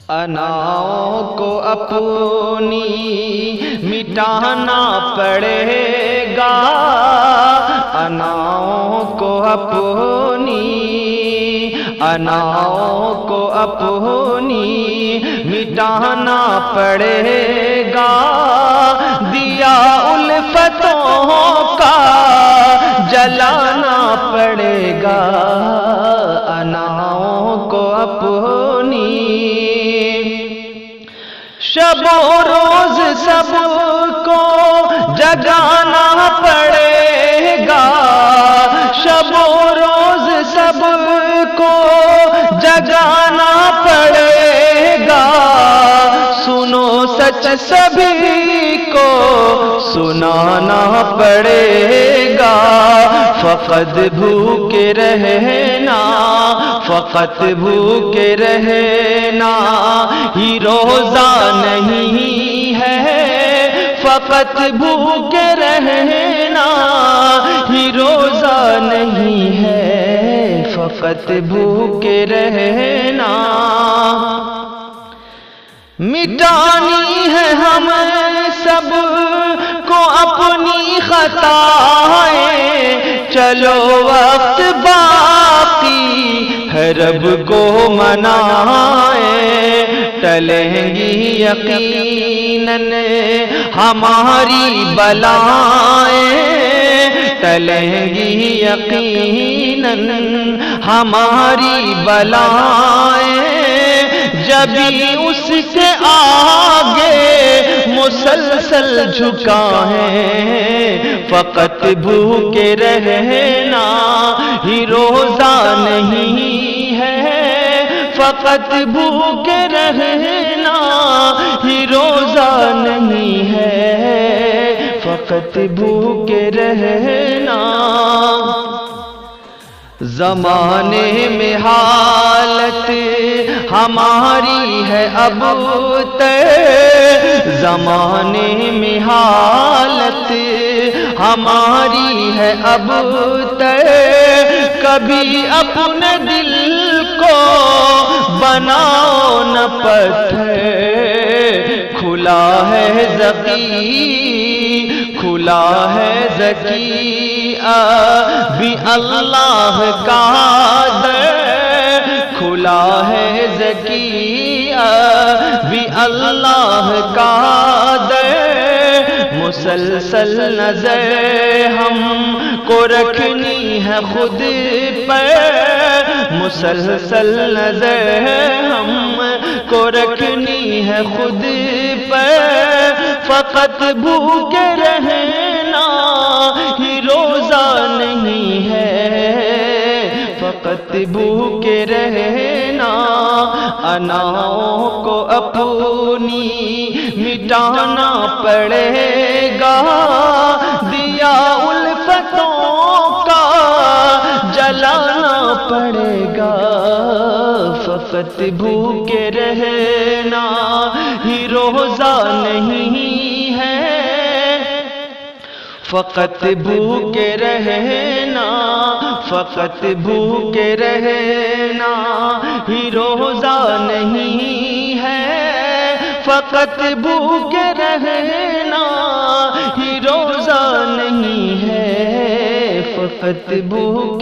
اناؤں کو اپنی مٹانا پڑے گا، اناؤں کو اپنی مٹانا پڑے گا، دیا الفتوں کا جلانا پڑے گا، اناؤں کو اپنی شب و روز سب کو جگانا پڑے گا، شب و روز سب کو جگانا پڑے گا، سنو سچ سبھی کو سنانا پڑے گا، فقط بھوکے رہنا، فقط بھوکے رہنا ہی روزہ نہیں ہے، فقط بھوکے رہنا ہی روزہ نہیں ہے، فقط بھوکے رہنا مٹانی ہے ہم سب کو اپنی خطائیں، چلو وقت باقی ہے رب کو منائیں، ٹلیں گی یقیناً ہماری بلائیں، ٹلیں گی یقیناً ہماری بلائیں، جبھی اس کے آگے مسلسل جھکائیں، فقط بھوکے رہنا ہی روزہ نہیں ہے، فقط بھوکے رہنا ہی روزہ نہیں ہے، فقط بھوکے رہنا زمانے میں حالت ہماری ہے اب تر، زمانے میں حالت ہماری ہے اب تر، کبھی اپنے دل کو بناؤ نہ پتھر، کھلا ہے ذکی بھی اللہ کا در، کھلا ہے ذکی بھی اللہ کا در، مسلسل نظر ہم کو رکھنی ہے خود پر، مسلسل نظر ہم کو رکھنی ہے خود پر، فقط بھوکے رہنا ہی روزہ نہیں ہے، فقط بھوکے رہنا اناؤں کو اپنی مٹانا پڑے گا، دیا الفتوں کا جلانا پڑے گا، فقط بھوکے رہنا ہی روزہ نہیں ہے، فقط بھوکے رہنا، فقط بھوکے رہنا ہی روزہ نہیں ہے، فقط بھوکے رہنا ہی روزہ نہیں ہے، فقط بھوکے